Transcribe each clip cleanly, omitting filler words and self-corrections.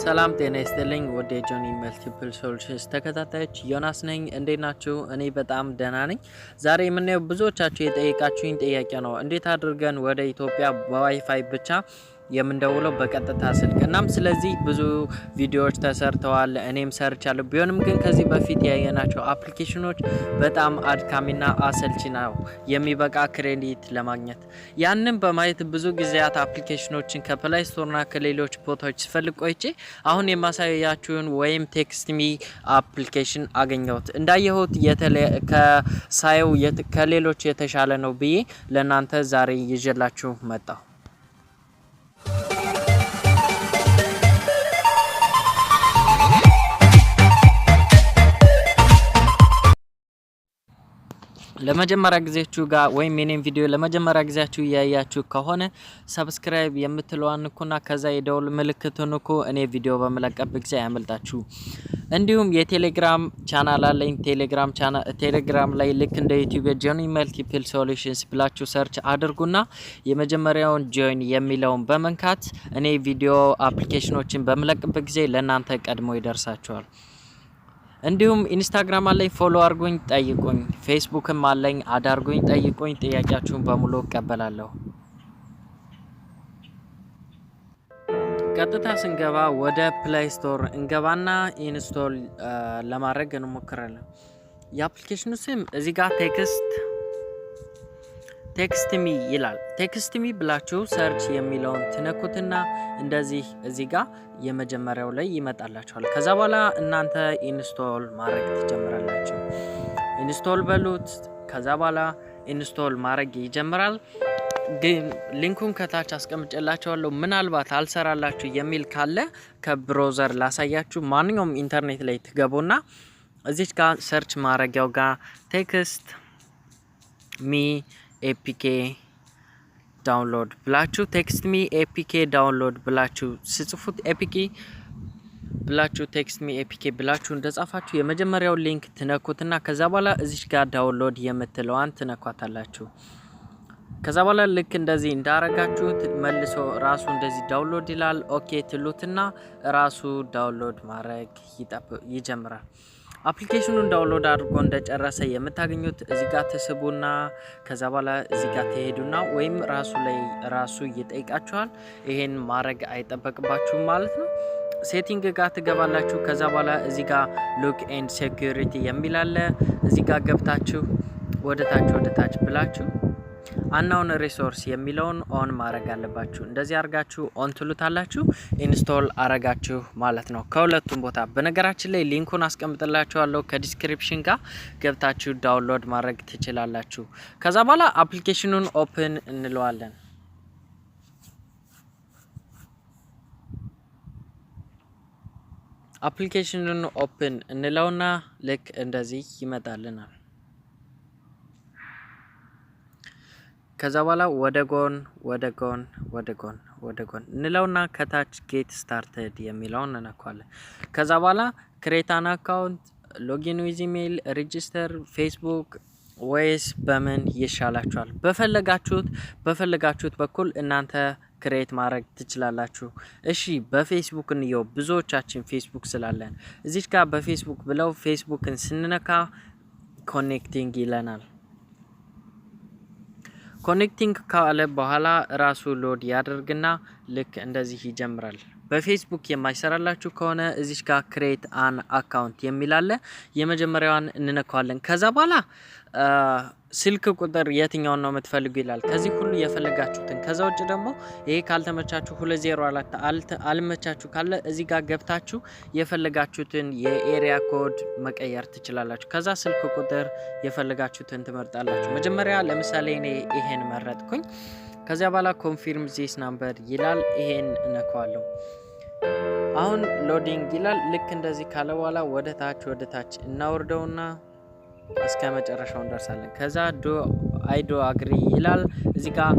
ሰላም ጤና ይስጥልኝ ወደ ጆኒ መልቲፕል ሶሉሽንስ ተከታታዮች ዮናስ ነኝ። እንዴት ናችሁ? እኔ በጣም ደህና ነኝ። ዛሬ የምናየው ብዙዎቻችሁ የጠየቃችሁኝ ጥያቄ ነው። እንዴት አድርገን ወደ ኢትዮጵያ በዋይፋይ ብቻ የምንደውለው በቀጥታ ስልክ። እናም ስለዚህ ብዙ ቪዲዮዎች ተሰርተዋል፣ እኔም ሰርቻለሁ። ቢሆንም ግን ከዚህ በፊት ያየናቸው አፕሊኬሽኖች በጣም አድካሚና አሰልቺ ነው የሚበቃ ክሬዲት ለማግኘት። ያንን በማየት ብዙ ጊዜያት አፕሊኬሽኖችን ከፕላይ ስቶርና ከሌሎች ቦታዎች ስፈልግ ቆይቼ አሁን የማሳያችሁን ወይም ቴክስትሚ አፕሊኬሽን አገኘሁት። እንዳየሁት ከሳየው ከሌሎች የተሻለ ነው ብዬ ለእናንተ ዛሬ ይዤላችሁ መጣሁ። ለመጀመሪያ ጊዜያችሁ ጋር ወይም የኔን ቪዲዮ ለመጀመሪያ ጊዜያችሁ ያያችሁ ከሆነ ሰብስክራይብ የምትለዋን ንኩና ከዛ የደውል ምልክቱን ንኩ። እኔ ቪዲዮ በመለቀበት ጊዜ ያመልጣችሁ። እንዲሁም የቴሌግራም ቻናል አለኝ። ቴሌግራም ላይ ልክ እንደ ዩቲዩብ ጆኒ መልቲፕል ሶሉሽንስ ብላችሁ ሰርች አድርጉና የመጀመሪያውን ጆይን የሚለውን በመንካት እኔ ቪዲዮ አፕሊኬሽኖችን በመለቅበት ጊዜ ለእናንተ ቀድሞ ይደርሳችኋል። እንዲሁም ኢንስታግራም አለኝ፣ ፎሎ አድርጉኝ፣ ጠይቁኝ። ፌስቡክም አለኝ፣ አዳርጉኝ፣ ጠይቁኝ። ጥያቄያችሁን በሙሉ እቀበላለሁ። ቀጥታ ስንገባ ወደ ፕሌይ ስቶር እንገባና ኢንስቶል ለማድረግ እንሞክራለን። የአፕሊኬሽኑ ስም እዚህ ጋር ቴክስትሚ ይላል። ቴክስትሚ ብላችሁ ሰርች የሚለውን ትነኩትና እንደዚህ እዚህ ጋር የመጀመሪያው ላይ ይመጣላችኋል። ከዛ በኋላ እናንተ ኢንስቶል ማድረግ ትጀምራላችሁ። ኢንስቶል በሉት። ከዛ በኋላ ኢንስቶል ማድረግ ይጀምራል። ግን ሊንኩን ከታች አስቀምጬላችኋለሁ። ምናልባት አልሰራላችሁ የሚል ካለ ከብሮዘር ላሳያችሁ። ማንኛውም ኢንተርኔት ላይ ትገቡና እዚች ጋር ሰርች ማድረጊያው ጋር ቴክስት ሚ ኤፒኬ ዳውንሎድ ብላችሁ ቴክስት ሚ ኤፒኬ ዳውንሎድ ብላችሁ ስጽፉት ኤፒኬ ብላችሁ ቴክስት ሚ ኤፒኬ ብላችሁ እንደጻፋችሁ የመጀመሪያው ሊንክ ትነኩትና ከዛ በኋላ እዚች ጋር ዳውንሎድ የምትለዋን ትነኳታላችሁ። ከዛ በኋላ ልክ እንደዚህ እንዳረጋችሁት መልሶ ራሱ እንደዚህ ዳውንሎድ ይላል። ኦኬ ትሉትና ራሱ ዳውንሎድ ማድረግ ይጀምራል። አፕሊኬሽኑን ዳውንሎድ አድርጎ እንደጨረሰ የምታገኙት እዚህ ጋር ተስቡና ከዛ በኋላ እዚህ ጋር ተሄዱና ወይም ራሱ ይጠይቃችኋል። ይሄን ማድረግ አይጠበቅባችሁም ማለት ነው። ሴቲንግ ጋር ትገባላችሁ። ከዛ በኋላ እዚህ ጋር ሉክ ኤንድ ሴኩሪቲ የሚል አለ። እዚህ ጋር ገብታችሁ ወደ ታች ብላችሁ አናውን ሪሶርስ የሚለውን ኦን ማድረግ አለባችሁ። እንደዚህ አርጋችሁ ኦን ትሉታላችሁ። ኢንስቶል አረጋችሁ ማለት ነው ከሁለቱም ቦታ። በነገራችን ላይ ሊንኩን አስቀምጥላችኋለሁ ከዲስክሪፕሽን ጋር ገብታችሁ ዳውንሎድ ማድረግ ትችላላችሁ። ከዛ በኋላ አፕሊኬሽኑን ኦፕን እንለዋለን። አፕሊኬሽኑን ኦፕን እንለውና ልክ እንደዚህ ይመጣልናል። ከዛ በኋላ ወደ ጎን እንለውና ከታች ጌት ስታርትድ የሚለውን እንነካለን። ከዛ በኋላ ክሬት አን አካውንት፣ ሎጊን ዊዝ ኢሜይል፣ ሬጂስተር ፌስቡክ ወይስ በምን ይሻላችኋል? በፈለጋችሁት በኩል እናንተ ክሬት ማድረግ ትችላላችሁ። እሺ በፌስቡክ እንየው። ብዙዎቻችን ፌስቡክ ስላለን እዚች ጋር በፌስቡክ ብለው ፌስቡክን ስንነካ ኮኔክቲንግ ይለናል። ኮኔክቲንግ ካለ በኋላ ራሱ ሎድ ያደርግና ልክ እንደዚህ ይጀምራል። በፌስቡክ የማይሰራላችሁ ከሆነ እዚች ጋር ክሬት አን አካውንት የሚላለ የመጀመሪያዋን እንነካዋለን። ከዛ በኋላ ስልክ ቁጥር የትኛውን ነው የምትፈልጉ ይላል። ከዚህ ሁሉ የፈለጋችሁትን። ከዛ ውጭ ደግሞ ይሄ ካልተመቻችሁ 204 አልመቻችሁ ካለ እዚህ ጋር ገብታችሁ የፈለጋችሁትን የኤሪያ ኮድ መቀየር ትችላላችሁ። ከዛ ስልክ ቁጥር የፈለጋችሁትን ትመርጣላችሁ። መጀመሪያ ለምሳሌ እኔ ይሄን መረጥኩኝ። ከዚያ በኋላ ኮንፊርም ዚስ ናምበር ይላል። ይሄን እነካዋለሁ። አሁን ሎዲንግ ይላል። ልክ እንደዚህ ካለ በኋላ ወደ ታች እናወርደውና እስከ መጨረሻው እንደርሳለን። ከዛ አይዶ አግሪ ይላል። እዚህ ጋር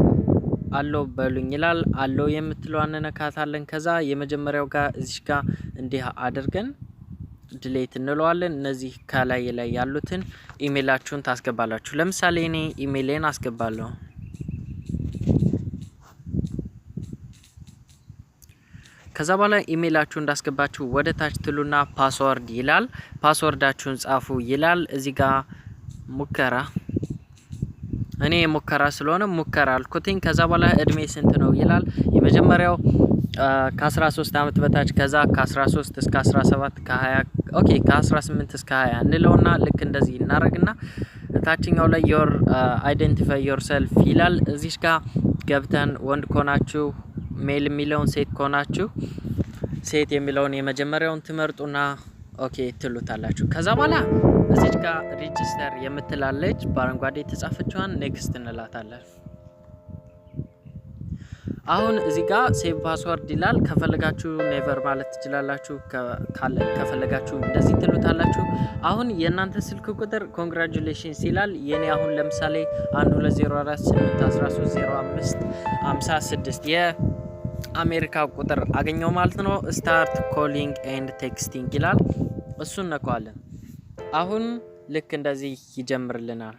አሎ በሉኝ ይላል። አሎ የምትለዋን እንነካታለን። ከዛ የመጀመሪያው ጋር እዚህ ጋር እንዲህ አድርገን ድሌት እንለዋለን። እነዚህ ከላይ ያሉትን ኢሜይላችሁን ታስገባላችሁ። ለምሳሌ እኔ ኢሜይሌን አስገባለሁ። ከዛ በኋላ ኢሜይላችሁ እንዳስገባችሁ ወደ ታች ትሉና ፓስወርድ ይላል። ፓስወርዳችሁን ጻፉ ይላል። እዚህ ጋር ሙከራ እኔ ሙከራ ስለሆነ ሙከራ አልኩትኝ። ከዛ በኋላ እድሜ ስንት ነው ይላል። የመጀመሪያው ከ13 አመት በታች ከዛ ከ13 እስከ 17 ከ20 ኦኬ ከ18 እስከ 20 እንለውና ልክ እንደዚህ እናረግና ታችኛው ላይ your identify yourself ይላል። እዚህ ጋር ገብተን ወንድ ከሆናችሁ ሜል የሚለውን ሴት ከሆናችሁ ሴት የሚለውን የመጀመሪያውን ትመርጡና ኦኬ ትሉታላችሁ። ከዛ በኋላ እዚህ ጋር ሬጂስተር የምትላለች በአረንጓዴ የተጻፈችዋን ኔክስት እንላታለን። አሁን እዚህ ጋር ሴቭ ፓስወርድ ይላል። ከፈለጋችሁ ኔቨር ማለት ትችላላችሁ። ከፈለጋችሁ እንደዚህ ትሉታላችሁ። አሁን የእናንተ ስልክ ቁጥር ኮንግራቹሌሽንስ ይላል። የኔ አሁን ለምሳሌ 120481305556 የአሜሪካ ቁጥር አገኘው ማለት ነው። ስታርት ኮሊንግ ኤንድ ቴክስቲንግ ይላል። እሱን ነካዋለን። አሁን ልክ እንደዚህ ይጀምርልናል።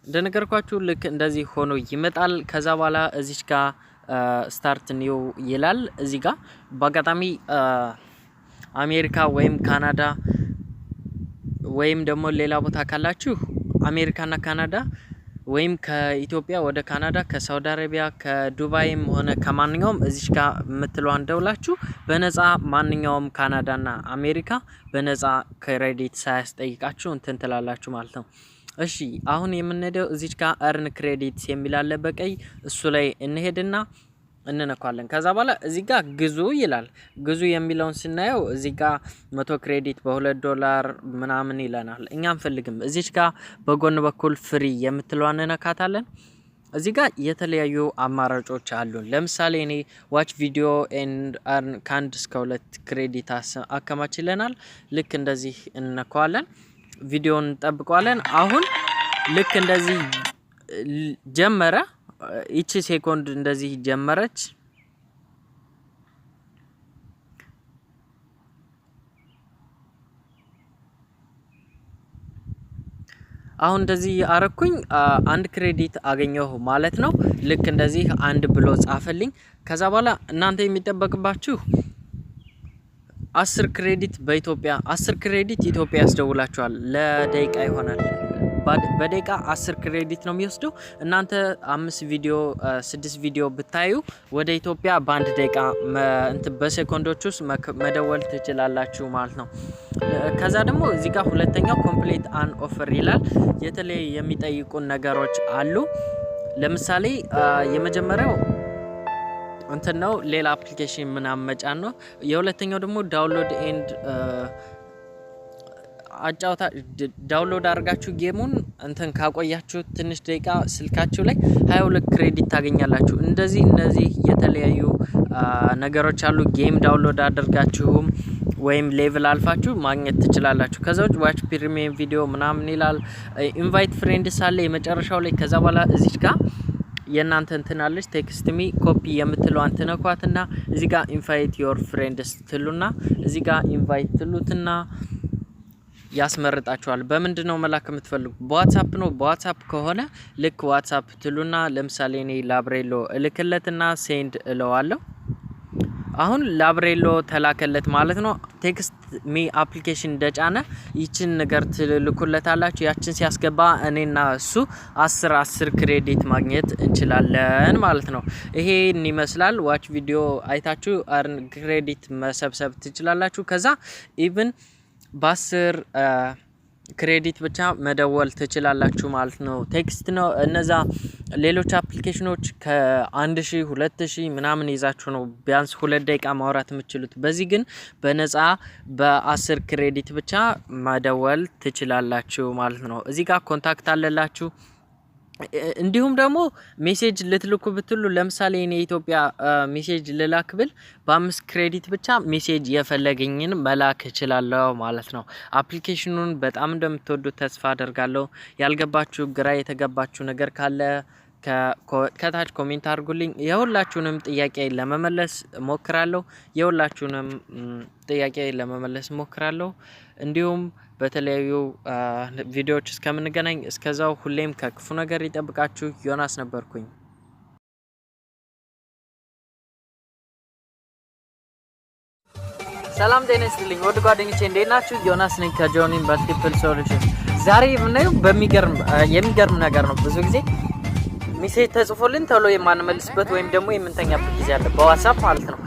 እንደነገርኳችሁ ልክ እንደዚህ ሆኖ ይመጣል። ከዛ በኋላ እዚች ጋር ስታርት ኒው ይላል። እዚህ ጋር በአጋጣሚ አሜሪካ ወይም ካናዳ ወይም ደግሞ ሌላ ቦታ ካላችሁ አሜሪካና ካናዳ ወይም ከኢትዮጵያ ወደ ካናዳ ከሳውዲ አረቢያ ከዱባይም ሆነ ከማንኛውም እዚች ጋር የምትለዋን ደውላችሁ በነፃ ማንኛውም ካናዳና አሜሪካ በነፃ ክሬዲት ሳያስጠይቃችሁ እንትን ትላላችሁ ማለት ነው። እሺ አሁን የምንሄደው እዚች ጋር earn credits የሚል አለ በቀይ እሱ ላይ እንሄድና እንነካለን። ከዛ በኋላ እዚህ ጋር ግዙ ይላል። ግዙ የሚለውን ስናየው እዚህ ጋር 100 ክሬዲት በ$2 ምናምን ይለናል። እኛ አንፈልግም። እዚች ጋር በጎን በኩል ፍሪ የምትለዋን እንነካታለን። እዚህ ጋር የተለያዩ አማራጮች አሉን። ለምሳሌ እኔ ዋች ቪዲዮ ኤንድ earn ከ1 እስከ 2 ክሬዲት አከማች ይለናል። ልክ እንደዚህ እንነካዋለን። ቪዲዮን እንጠብቀዋለን። አሁን ልክ እንደዚህ ጀመረ። እቺ ሴኮንድ እንደዚህ ጀመረች። አሁን እንደዚህ አረኩኝ 1 ክሬዲት አገኘሁ ማለት ነው። ልክ እንደዚህ 1 ብሎ ጻፈልኝ። ከዛ በኋላ እናንተ የሚጠበቅባችሁ 10 ክሬዲት በኢትዮጵያ 10 ክሬዲት ኢትዮጵያ ያስደውላችኋል። ለደቂቃ ይሆናል። በደቂቃ 10 ክሬዲት ነው የሚወስደው። እናንተ 5 ቪዲዮ 6 ቪዲዮ ብታዩ ወደ ኢትዮጵያ በአንድ ደቂቃ በሴኮንዶች ውስጥ መደወል ትችላላችሁ ማለት ነው። ከዛ ደግሞ እዚህ ጋር ሁለተኛው ኮምፕሊት አን ኦፈር ይላል። የተለየ የሚጠይቁን ነገሮች አሉ። ለምሳሌ የመጀመሪያው እንትን ነው ሌላ አፕሊኬሽን ምናምን መጫን ነው። የሁለተኛው ደግሞ ዳውንሎድ ኤንድ አጫውታ ዳውንሎድ አድርጋችሁ ጌሙን እንትን ካቆያችሁ ትንሽ ደቂቃ ስልካችሁ ላይ 22 ክሬዲት ታገኛላችሁ። እነዚህ የተለያዩ ነገሮች አሉ። ጌም ዳውንሎድ አድርጋችሁም ወይም ሌቭል አልፋችሁ ማግኘት ትችላላችሁ። ከዛ ውጭ ዋች ፕሪሚየም ቪዲዮ ምናምን ይላል። ኢንቫይት ፍሬንድስ አለ የመጨረሻው ላይ። ከዛ በኋላ እዚች ጋር የእናንተ እንትን አለች ቴክስት ሚ ኮፒ የምትለዋን ትነኳትና እዚህ ጋር ኢንቫይት ዮር ፍሬንድስ ትሉና እዚህ ጋር ኢንቫይት ትሉትና ያስመርጣችኋል። በምንድነው መላክ የምትፈልጉ? በዋትስአፕ ነው። በዋትስአፕ ከሆነ ልክ ዋትስአፕ ትሉና ለምሳሌ እኔ ላብሬሎ እልክለትና ሴንድ እለዋለሁ። አሁን ላብሬሎ ተላከለት ማለት ነው። ቴክስት ሚ አፕሊኬሽን እንደጫነ ይችን ነገር ትልኩለታላችሁ። ያችን ሲያስገባ እኔና እሱ 10 ክሬዲት ማግኘት እንችላለን ማለት ነው። ይሄን ይመስላል። ዋች ቪዲዮ አይታችሁ earn ክሬዲት መሰብሰብ ትችላላችሁ። ከዛ ኢቭን በ10 ክሬዲት ብቻ መደወል ትችላላችሁ ማለት ነው። ቴክስት ነው። እነዛ ሌሎች አፕሊኬሽኖች ከ1000 2000 ምናምን ይዛችሁ ነው ቢያንስ 2 ደቂቃ ማውራት የምትችሉት። በዚህ ግን በነፃ በ10 ክሬዲት ብቻ መደወል ትችላላችሁ ማለት ነው። እዚህ ጋር ኮንታክት አለላችሁ። እንዲሁም ደግሞ ሜሴጅ ልትልኩ ብትሉ ለምሳሌ እኔ ኢትዮጵያ ሜሴጅ ልላክ ብል በ5 ክሬዲት ብቻ ሜሴጅ የፈለገኝን መላክ እችላለሁ ማለት ነው። አፕሊኬሽኑን በጣም እንደምትወዱት ተስፋ አደርጋለሁ። ያልገባችሁ ግራ የተገባችሁ ነገር ካለ ከታች ኮሜንት አድርጉልኝ። የሁላችሁንም ጥያቄ ለመመለስ ሞክራለሁ። እንዲሁም በተለያዩ ቪዲዮዎች እስከምንገናኝ እስከዛው ሁሌም ከክፉ ነገር ይጠብቃችሁ። ዮናስ ነበርኩኝ። ሰላም ጤና ይስጥልኝ ወድ ጓደኞቼ እንዴት ናችሁ? ዮናስ ነኝ ከጆኒ መልቲፕል ሶሉሽን። ዛሬ የምናየው የሚገርም ነገር ነው። ብዙ ጊዜ ሜሴጅ ተጽፎልን ቶሎ የማንመልስበት ወይም ደግሞ የምንተኛበት ጊዜ አለ፣ በዋትስአፕ ማለት ነው።